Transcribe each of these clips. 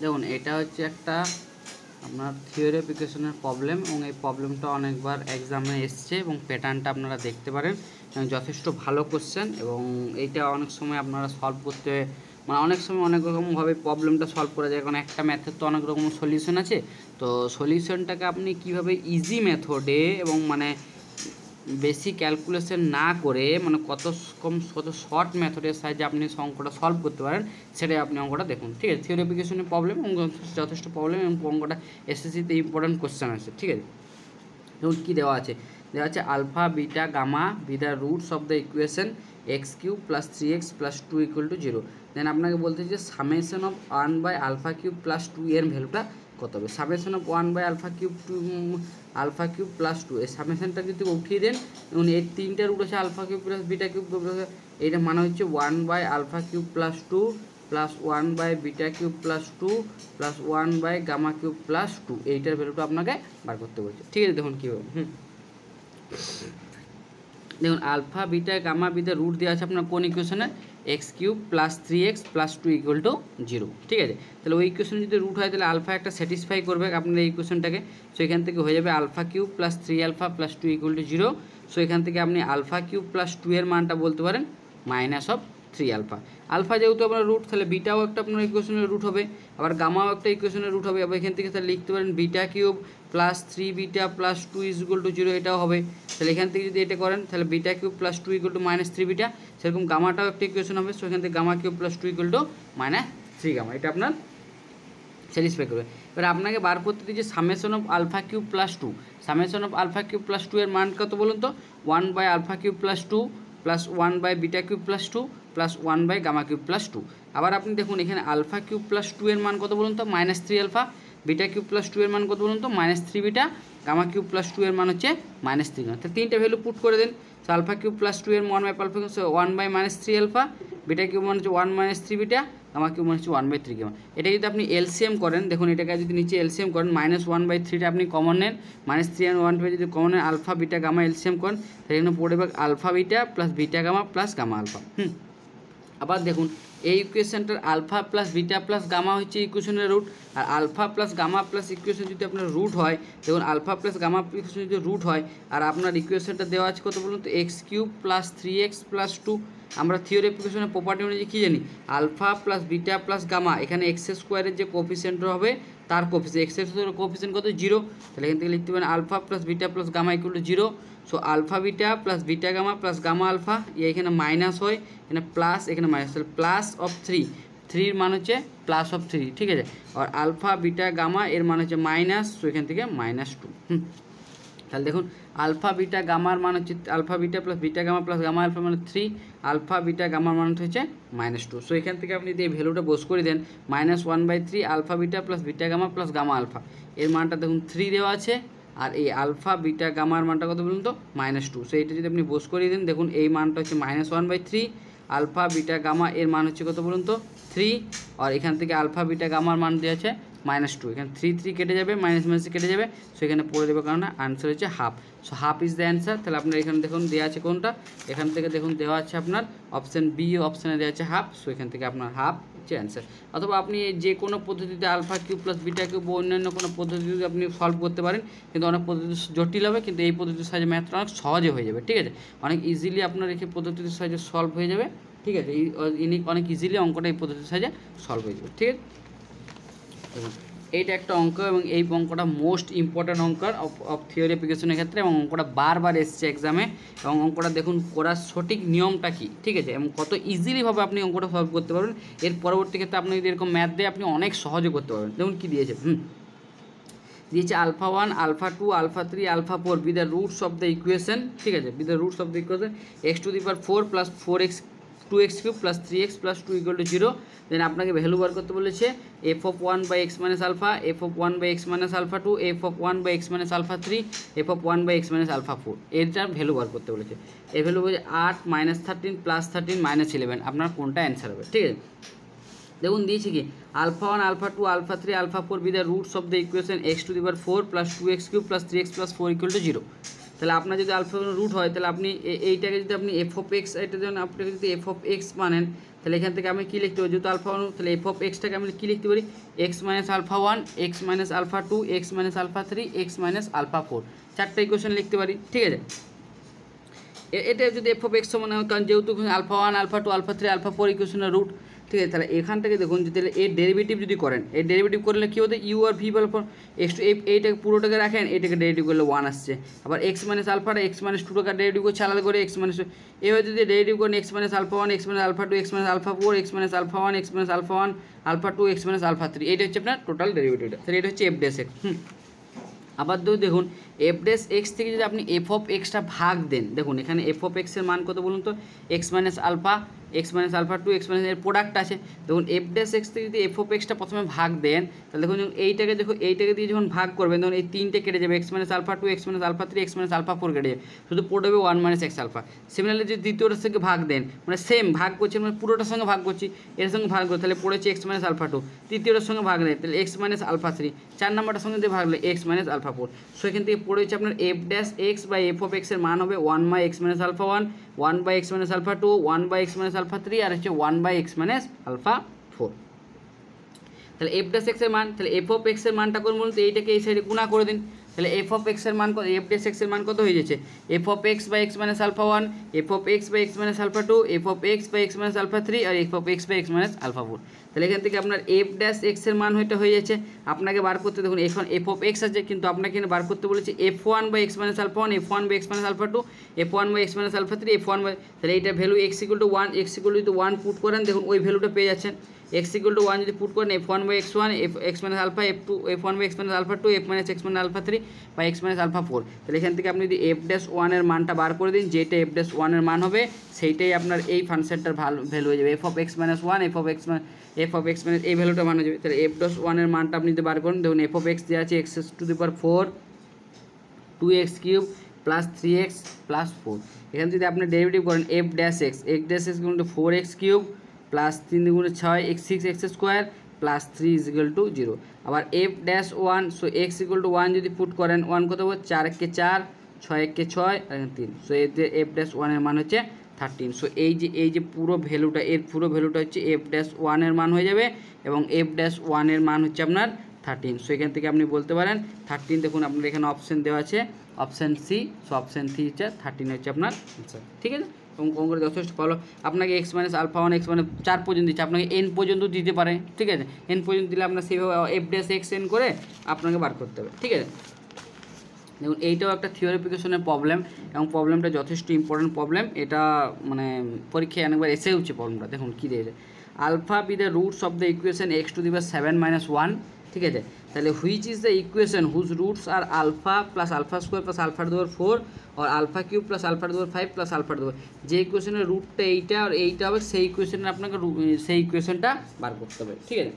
দেখুন এটা হচ্ছে একটা আপনার থিওরি অ্যাপ্লিকেশনের প্রবলেম এবং এই প্রবলেমটা অনেকবার এক্সামে এসছে এবং প্যাটার্নটা আপনারা দেখতে পারেন এবং যথেষ্ট ভালো কোশ্চেন এবং এইটা অনেক সময় আপনারা সলভ করতে মানে অনেক সময় অনেক রকমভাবে প্রবলেমটা সলভ করা যায়, কারণ একটা ম্যাথের তো অনেক রকম সলিউশন আছে। তো সলিউশনটাকে আপনি কীভাবে ইজি মেথডে এবং মানে বেশি ক্যালকুলেশন না করে মানে কত শর্ট মেথডের সাহায্যে আপনি অঙ্কটা সলভ করতে পারেন সেটাই আপনি অঙ্কটা দেখুন। ঠিক আছে, থিওরি অ্যাপ্লিকেশনের প্রবলেম এবং যথেষ্ট প্রবলেম এবং অঙ্কটা এসএসসিতে ইম্পর্টেন্ট কোশ্চেন আছে। ঠিক আছে, এবং কী দেওয়া আছে alpha beta gamma be the roots of the equation X cube plus 3x plus 2 equal to 0। Then আপনাকে বলতে যে summation of 1 by alpha cube plus 2 এর ভ্যালুটা কত হবে। Summation of 1 by alpha cube plus 2 এই সামেশনটা যদি উঠিয়ে দেন এবং এর তিনটে রুট আছে alpha cube plus beta cube, এইটা মানে হচ্ছে 1 by alpha cube plus 2 plus 1 by beta cube plus 2 plus 1 by gamma cube plus 2, এইটার ভ্যালুটা আপনাকে বার করতে বলছে। ঠিক আছে, দেখুন কীভাবে দেখুন alpha beta gamma beta root দেওয়া আছে আপনার কোন ইকুয়েশনে x cube plus 3x plus 2 equal to 0। ঠিক আছে, তাহলে ওই ইকুয়েশন যদি রুট হয় তাহলে আলফা একটা স্যাটিসফাই করবে আপনার এই ইকুয়েশনটাকে। সো এখান থেকে হয়ে যাবে alpha cube plus 3 alpha plus 2 equal to 0। So এখান থেকে আপনি আলফা কিউব প্লাস 2 এর মানটা বলতে পারেন মাইনাস অফ 3 আলফা। আলফা যেহেতু আপনার রুট তাহলে বিটাও একটা আপনার ইকুয়েশনের রুট হবে, আবার গামাও একটা ইকুয়েশনের রুট হবে। আবার এখান থেকে তাহলে লিখতে পারেন beta cube plus 3 beta plus 2 is equal to 0, এটাও হবে। তাহলে এখান থেকে যদি এটা করেন তাহলে beta cube plus 2 equal to minus 3 beta, সেরকম গামাটাও একটা ইকুয়েশন হবে। সো এখান থেকে gamma cube plus 2 equal to minus 3 gamma, এটা আপনার স্যাটিসফাই করবে। এবার আপনাকে বার করতে দিয়েছে summation of alpha cube plus 2। Summation of alpha cube plus 2 এর মান কত বলুন তো 1 by alpha cube plus 2 plus 1 by beta cube plus 2 plus 1 by gamma cube plus 2। আবার আপনি দেখুন এখানে আলফা কিউব প্লাস 2 এর মান কত বলুন তো minus 3 alpha, beta cube plus 2 এর মান কত বলুন তো minus 3 beta, gamma cube plus 2 এর মান হচ্ছে মাইনাস 3 গামা। তাহলে তিনটা ভ্যালু পুট করে দেন। তো আলফা কিউব প্লাস 2 এর 1 by alpha cube 1 by minus 3 alpha, beta cube মান হচ্ছে 1 মাইনাস 3 বিটা, গামা কিউব মান হচ্ছে 1 বাই 3 গামা। এটা যদি আপনি এলসিএম করেন দেখুন এটাকে যদি নিচে এলসিএম করেন মাইনাস 1 বাই 3টা আপনি কমন নেন, মাইনাস 3 আর 1 বাই যদি কমন নেন আলফা বিটা গামা এলসিএম করেন তাহলে এখানে পড়বে alpha beta plus beta gamma plus gamma alpha. আবার দেখুন এই ইকুয়েশনটার alpha plus beta plus gamma হচ্ছে ইকুয়েশনের রুট, আর alpha plus gamma plus equation যদি আপনার রুট হয় দেখুন আলফা প্লাস গামা ইকুয়েশন যদি রুট হয় আর আপনার ইকুয়েশনটা দেওয়া আছে কত বলুন তো x cube plus 3x plus 2। আমরা থিওরি অ্যাপ্লিকেশনের প্রপার্টি অনুযায়ী কী জানি alpha plus beta plus gamma এখানে এক্স স্কোয়ারের যে কোফিসিয়েন্ট হবে তার কোফিসিয়েন্ট এক্স স্কোয়ারের কোফিসিয়েন্ট কত 0। তাহলে এখান থেকে লিখতে পারেন alpha plus beta plus gamma equal to 0। So alpha beta plus beta gamma plus gamma alpha এখানে মাইনাস হয় এখানে প্লাস এখানে মাইনাস, তাহলে প্লাস অফ 3 মান হচ্ছে প্লাস অফ 3। ঠিক আছে, আর আলফা বিটা গামা এর মান হচ্ছে মাইনাস, সো এখান থেকে মাইনাস 2। তাহলে দেখুন আলফা বিটা গামার মান হচ্ছে alpha beta plus beta gamma plus gamma alpha মানে 3, আলফা বিটা গামার মান হচ্ছে মাইনাস 2। সো এখান থেকে আপনি যদি এই ভ্যালুটা বস করে দেন minus 1/3 alpha beta plus beta gamma plus gamma alpha এর মানটা দেখুন 3 দেওয়া আছে, আর এই আলফা বিটা গামার মানটা কত বলুন তো মাইনাস 2। সো এটা যদি আপনি বস করিয়ে দেন দেখুন এই মানটা হচ্ছে মাইনাস 1/3 আলফা বিটা গামা এর মান হচ্ছে কত বলুন তো 3, আর এখান থেকে আলফা বিটা গামার মান দেওয়া আছে মাইনাস 2, এখানে 3 কেটে যাবে মাইনাস মাইনাস কেটে যাবে, সো এখানে পড়ে দেবে কারণ আনসার হচ্ছে half. So half is the answer. তাহলে আপনার এখানে দেখুন দেওয়া আছে কোনটা, এখান থেকে দেখুন দেওয়া আছে আপনার অপশান বি, অপশানে দেওয়া আছে হাফ। সো এখান থেকে আপনার হাফ হচ্ছে অ্যান্সার। অথবা আপনি যে কোনো পদ্ধতিতে alpha cube plus beta cube বা অন্যান্য কোনো পদ্ধতিতে আপনি সলভ করতে পারেন, কিন্তু অনেক পদ্ধতি জটিল হবে, কিন্তু এই পদ্ধতির সাহায্যে ম্যাথটা অনেক সহজে হয়ে যাবে। ঠিক আছে, অনেক ইজিলি আপনার এই পদ্ধতির সাহায্যে সলভ হয়ে যাবে। ঠিক আছে, অনেক ইজিলি অঙ্কটা এই পদ্ধতির সাহায্যে সলভ হয়ে যাবে। ঠিক আছে, এইটা একটা অঙ্ক এবং এই অঙ্কটা মোস্ট ইম্পর্ট্যান্ট অঙ্কার অফ থিওরি অ্যাপ্লিকেশনের ক্ষেত্রে, এবং অঙ্কটা বারবার এসছে এক্সামে, এবং অঙ্কটা দেখুন করার সঠিক নিয়মটা কী। ঠিক আছে, এবং কত ইজিলিভাবে আপনি অঙ্কটা সলভ করতে পারবেন। এর পরবর্তী ক্ষেত্রে আপনি যদি এরকম ম্যাথ দেয় আপনি অনেক সহজে করতে পারবেন। দেখুন কী দিয়েছে দিয়েছে alpha 1 alpha 2 alpha 3 alpha 4 be the roots of the equation. ঠিক আছে, be the roots of the equation x to the power 4 plus 4x 2x cube plus 3x plus 2 equal to 0। Then আপনাকে ভ্যালু বার করতে বলেছে f of 1 by x minus alpha, f of 1 by x minus alpha 2, f of 1 by x minus alpha 3, f of 1 by x minus alpha 4। এটার value বার করতে বলেছে। এই value বলছে 8 মাইনাস 13 প্লাস 13 মাইনাস 11। আপনার কোনটা অ্যান্সার হবে? ঠিক আছে, দেখুন দিয়েছি কি alpha 1 alpha 2 alpha 3 alpha 4 be the roots of the equation x to the power 4 plus 2x cube plus 3x plus 4 equal to 0। তাহলে আপনার যদি আলফা রুট হয় তাহলে আপনি এইটাকে যদি আপনি এফ অফ এক্স, এটা যেন আপনাকে যদি এফ অফ এক্স মানেন তাহলে এখান থেকে আমি কী লিখতে পারি, যেহেতু আলফা 1 তাহলে এফ অফ এক্সটাকে আমি কী লিখতে পারি, x minus alpha 1, x minus alpha 2, x minus alpha 3, x minus alpha 4, 4টা ইকুয়েশন লিখতে পারি। ঠিক আছে, এটা যদি এফ অফ এক্স সমান হয়, কারণ যেহেতু আলফা 1, আলফা 2, আলফা 3, আলফা 4 ইকুয়েশনের রুট। ঠিক আছে, তাহলে এখান থেকে দেখুন যদি এর ডেরিভেটিভ যদি করেন, এর ডেরিভেটিভ করলে কী হতো, ইউ আর ভি বল এক্স টু এইটাকে পুরোটাকে রাখেন, এটাকে ডেরিভেটিভ করলে 1 আসছে। আবার এক্স মাইনাস আলফাটা এক্স মাইনাস 2 টাকা ডেরিভেটিভ করছে আলাদা করে, এক্স মাইনাস এভাবে যদি ডেরিভেটিভ করেন x minus alpha 1, x minus alpha 2, x minus alpha 4, x minus alpha 1, x minus alpha 1, alpha 2, x minus alpha 3, এইটা হচ্ছে আপনার টোটাল ডেরিভেটিভটা। তাহলে এটা হচ্ছে এফ ড্যাশ এক্স। আবার দেখুন এফ ড্যাশ এক্স থেকে যদি আপনি এফ অফ এক্সটা ভাগ দেন, দেখুন এখানে এফ অফ এক্সের মান কত বলুন তো, x minus alpha, x minus alpha 2, x minus এর প্রোডাক্ট আছে। দেখুন এফ ড্যাশ এক্স থেকে যদি এফ অফ এক্সটা প্রথমে ভাগ দেন তাহলে দেখুন এইটাকে এইটাকে দিয়ে যখন ভাগ করবেন তখন এই 3টে কেটে যাবে, x minus alpha 2, x minus alpha 3, x minus alpha 4 কেটে যাবে, শুধু পড়ে যাবে 1 মাইনাস এক্স আলফা। সিমিলারলি যদি দ্বিতীয়টার সঙ্গে ভাগ দেন, মানে সেম ভাগ করছি, মানে পুরোটার সঙ্গে ভাগ করছি, এর সঙ্গে ভাগ করে তাহলে পড়েছে এক্স মাইনাস আলফা 2, তৃতীয়টার সঙ্গে ভাগ দেন তাহলে এক্স মাইনাস আলফা 3, 4 নম্বরটার সঙ্গে দিয়ে ভাগলে এক্স মাইনাস আলফা 4। সো এখান থেকে পড়েছে আপনার f dash x by f of এক্সের মান হবে 1 by x minus alpha 1, 1 by x minus alpha 2, 1 by x minus alpha 3, আর হচ্ছে 1 বাই এক্স মাইনাস আলফা 4। তাহলে এফ ড্যাশ এক্সের মান, তাহলে এফ অফ এক্সের মানটা করুন বলতে এইটাকে এই সাইডে গুণা করে দিন, তাহলে এফ অফ এক্সের মান কত, এফ ড্যাশ এক্সের মান কত হয়ে যাচ্ছে, f of x by x minus alpha 1, f of x by x minus alpha 2, f of x by x minus alpha 3, আর f of x by x minus alpha 4। তাহলে এখান থেকে আপনার এফ ড্যাশ এক্সের মান হয়ে যাচ্ছে। আপনাকে বার করতে দেখুন এখন এফ অফ এক্স আছে, কিন্তু আপনাকে এখানে বার করতে বলেছে f 1 by x minus alpha 1, f 1 by x minus alpha 2, f 1 by x minus alpha 3, f 1 by, তাহলে এইটা value x equal to 1, x equal to 1 put করেন, দেখুন ওই ভ্যালুটা পেয়ে যাচ্ছেন। এক্স ইকুয়াল টু 1 যদি পুট করেন f 1 by x 1, f x minus alpha, f 2, f 1 by x minus alpha 2, f minus x minus alpha 3 বা এক্স মাইনাস আলফা 4। তাহলে এখান থেকে আপনি যদি এফ ড্যাশ 1 এর মানটা বার করে দিন, যেটা এফ ড্যাশ 1 এর মান হবে সেইটাই আপনার এই ফাংশনটার ভ্যালু হয়ে যাবে, F of x minus 1, f of x minus এই ভ্যালুটা মান হয়ে যাবে। তাহলে এফ ড্যাশ 1 এর মানটা আপনি যদি বার করেন, দেখুন এফ অফ এক্স দেওয়া আছে x to the power 4 2x cube plus 3x plus 4। এখানে যদি আপনি ডেরিভেটিভ করেন F dash x, x dash x equal two 4x cube plus 3 দুগুণে 6 6x square plus 3 is equal to 0। আবার F dash 1, so x equal to 1 যদি put করেন 1 কত হবে, 4 কে 4, 6 কে 6 আর 3, সো এতে এফ ড্যাশ 1 এর মান হচ্ছে 13। সো এই যে পুরো ভ্যালুটা, এর পুরো ভ্যালুটা হচ্ছে এফ ড্যাশ 1 এর মান হয়ে যাবে, এবং এফ ড্যাশ 1 এর মান হচ্ছে আপনার 13। সো এখান থেকে আপনি বলতে পারেন 13, দেখুন আপনার এখানে অপশান দেওয়া আছে option C, so option C হচ্ছে 13 হচ্ছে আপনার আনসার। ঠিক আছে, এবং অঙ্কের যথেষ্ট ভালো। আপনাকে এক্স মাইনাস আলফা 1 এক্স মানে 4 পর্যন্ত দিচ্ছে, আপনাকে এন পর্যন্ত দিতে পারে। ঠিক আছে, এন পর্যন্ত দিলে আপনার সেইভাবে এফ ড্যাশ এক্স এন করে আপনাকে বার করতে হবে। ঠিক আছে, দেখুন এইটাও একটা থিওরিফিকেশনের প্রবলেম, এবং প্রবলেমটা যথেষ্ট ইম্পর্টেন্ট প্রবলেম। এটা মানে পরীক্ষায় অনেকবার এসেওছে প্রবলেমটা। দেখুন কী দিয়েছে, alpha be the roots of the equation x to the power 7 minus 1। ঠিক আছে, তাহলে which is the equation whose roots are alpha plus alpha square plus alpha to the power 4 আর alpha cube plus alpha to the power 5 plus alpha to the power, যে ইকুয়েশনের রুটটা এইটা আর এইটা হবে সেই ইকুয়েশনের আপনাকে সেই ইকুয়েশনটা বার করতে হবে। ঠিক আছে,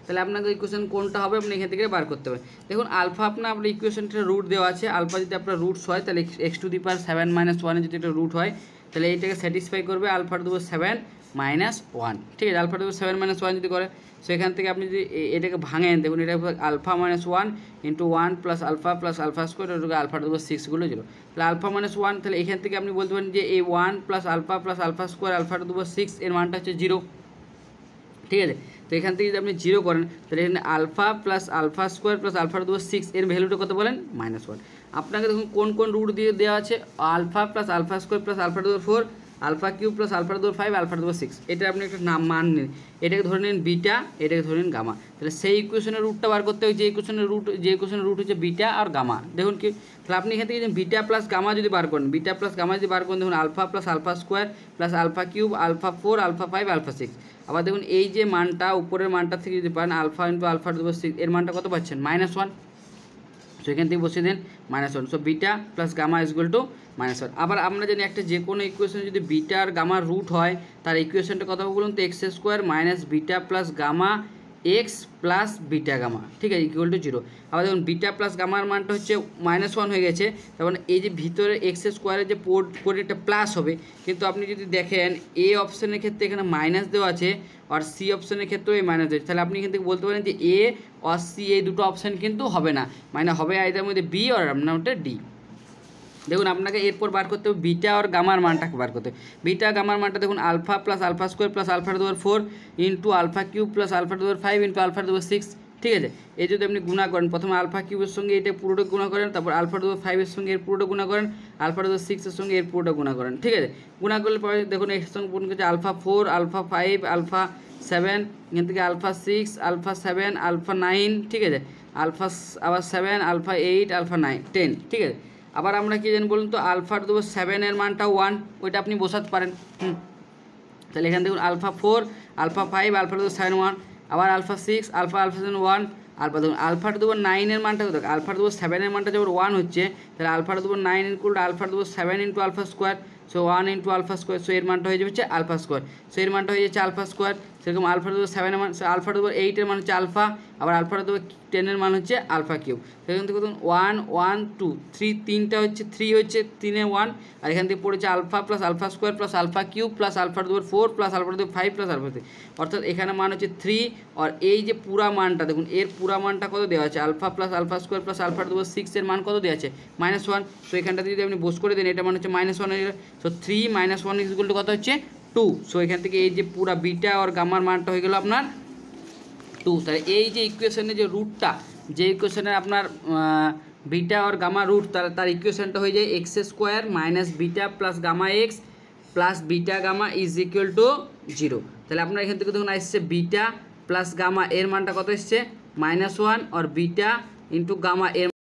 তাহলে আপনাকে ইকুয়েশন কোনটা হবে আপনি এখান থেকে বার করতে হবে। দেখুন আলফা আপনার ইকুয়েশনটা রুট দেওয়া আছে, আলফা যদি আপনার রুটস হয় তাহলে x to the power 7 minus 1 যদি এটা রুট হয় তাহলে এইটাকে স্যাটিসফাই করবে alpha to the power 7 minus 1। ঠিক আছে, alpha to the power 7 minus 1 যদি করে, সো এখান থেকে আপনি যদি এটাকে ভাঙেন, দেখুন এটা alpha minus 1 into 1 plus alpha square, ওটাকে আলফা টু দি পাওয়ার 6 গুলো 0, তাহলে আলফা মাইনাস 1, তাহলে এখান থেকে আপনি বলতে পারেন যে এই 1 plus alpha square alpha to the power 6 এর মানটা হচ্ছে 0। ঠিক আছে, তো এখান থেকে যদি আপনি 0 করেন তাহলে এখানে alpha plus alpha square plus alpha to the power 6 এর ভ্যালুটা কত বলেন, -1। আপনাকে দেখুন কোন রুট দিয়ে দেওয়া আছে, alpha plus alpha square plus alpha to the power 4, alpha cube plus alpha to the power 5, alpha to the power 6। এটা আপনি একটা মান নিন, এটাকে ধরে নিন বিটা, এটাকে ধরে নিন গামা। তাহলে সেই ইকুয়েশনের রুটটা বার করতে হবে, যে ইকুয়েশনের রুট হচ্ছে বিটা আর গামা। দেখুন কি, তাহলে আপনি এখান থেকে বিটা প্লাস গামা যদি বার করেন, বিটা প্লাস গামা যদি বার করেন, দেখুন alpha plus alpha square plus alpha cube alpha 4 alpha 5 alpha 6। আবার দেখুন এই যে মানটা উপরের মানটা থেকে যদি পান alpha into alpha to the power 6 এর মানটা কত পাচ্ছেন, -1। সো এখান থেকে বসিয়ে দেন -1, so beta plus gamma is equal to -1। আবার আমরা জানি একটা যে কোনো ইকুয়েশন যদি বিটা আর গামার রুট হয় তার ইকুয়েশনটা কত হবে বলুন তো, x square minus beta plus gamma x plus beta gamma. ঠিক আছে, ইকুয়াল টু 0। আবার দেখুন বিটা প্লাস গামার মানটা হচ্ছে -1 হয়ে গেছে, তখন এই যে ভিতরে এক্স স্কোয়ারের যে একটা প্লাস হবে, কিন্তু আপনি যদি দেখেন এ অপশানের ক্ষেত্রে এখানে মাইনাস দেওয়া আছে, আর সি অপশানের ক্ষেত্রেও এই মাইনাস দেওয়া আছে, তাহলে আপনি এখান থেকে বলতে পারেন যে এ আর সি এই দুটো অপশান কিন্তু হবে না, মানে হবে আইদার মধ্যে বি আর আপনার ওটা ডি। দেখুন আপনাকে এরপর বার করতে হবে বিটা আর গামার মানটাকে বার করতে হবে। বিটা গামার মানটা দেখুন alpha plus alpha square plus alpha to the power 4 into alpha cube plus alpha to the power 5 into alpha to the power 6, ঠিক আছে। এই যদি আপনি গুণা করেন, প্রথমে আলফা কিউবের সঙ্গে এটা পুরোটা গুণা করেন, তারপর আলফা টু দি পাওয়ার 5 এর সঙ্গে এর পুরোটা গুণা করেন, আলফা টু দি পাওয়ার 6 এর সঙ্গে এর পুরোটা গুণা করেন, ঠিক আছে। গুণা করলে পরে দেখুন এর সঙ্গে গুণ করছে আলফা 4, আলফা 5, আলফা 7, এখান থেকে আলফা 6, আলফা 7, আলফা 9, ঠিক আছে, আলফা আবার 7, আলফা 8, আলফা 9, 10, ঠিক আছে। আবার আমরা কী জানি বলুন তো, আলফা টু দি পাওয়ার 7 এর মানটা 1, ওইটা আপনি বসাতে পারেন। তাহলে এখানে দেখুন alpha 4, alpha 5, alpha to the power 7 1, আবার আলফা 6, আলফা 7 1, আলফা দেখুন আলফা টু দি পাওয়ার 9 এর মানটা কত, আলফা টু দি পাওয়ার 7 এর মানটা যখন 1 হচ্ছে, তাহলে alpha to the power 9 equal to alpha to the power 7 into alpha square, so 1 into alpha square, so এর মানটা হয়ে যাচ্ছে আলফা স্কোয়ার, সো এর মানটা হয়ে যাচ্ছে আলফা স্কোয়ার। সেরকম আলফা টু দি পাওয়ার 7 এর মান, আলফা টু দি পাওয়ার 8 এর মান হচ্ছে আলফা, আবার আলফা টু দি পাওয়ার 10 এর মান হচ্ছে আলফা কিউব। সেখান থেকে দেখুন 1 1 2 3, তিনটা হচ্ছে 3 হচ্ছে 3 এ 1, আর এখান থেকে পড়েছে alpha plus alpha square plus alpha cube plus alpha to the power 4 plus alpha to the power 5 plus alpha 3, অর্থাৎ এখানে মান হচ্ছে 3। আর এই যে পুরা মানটা দেখুন, এর পুরা মানটা কত দেওয়া আছে, alpha plus alpha square plus alpha to the power 6 এর মান কত দেওয়া আছে, -1। সো এখানটাতে যদি আপনি বস করে দেন, এটা মান হচ্ছে -1 হয়ে গেল। সো 3 - 1 ইকুয়াল টু কত হচ্ছে 2। সো এখান থেকে এই যে পুরা বিটা আর গামার মানটা হয়ে গেল আপনার 2। তাহলে এই যে ইকুয়েশনের যে রুটটা, যে ইকুয়েশনের আপনার বিটা আর গামা রুট, তার ইকুয়েশনটা হয়ে যায় x square minus beta plus gamma x plus beta gamma is equal to 0। তাহলে আপনার এখান থেকে দেখুন আসছে বিটা প্লাস গামা এর মানটা কত এসছে, -1, আর বিটা ইন্টু গামা এর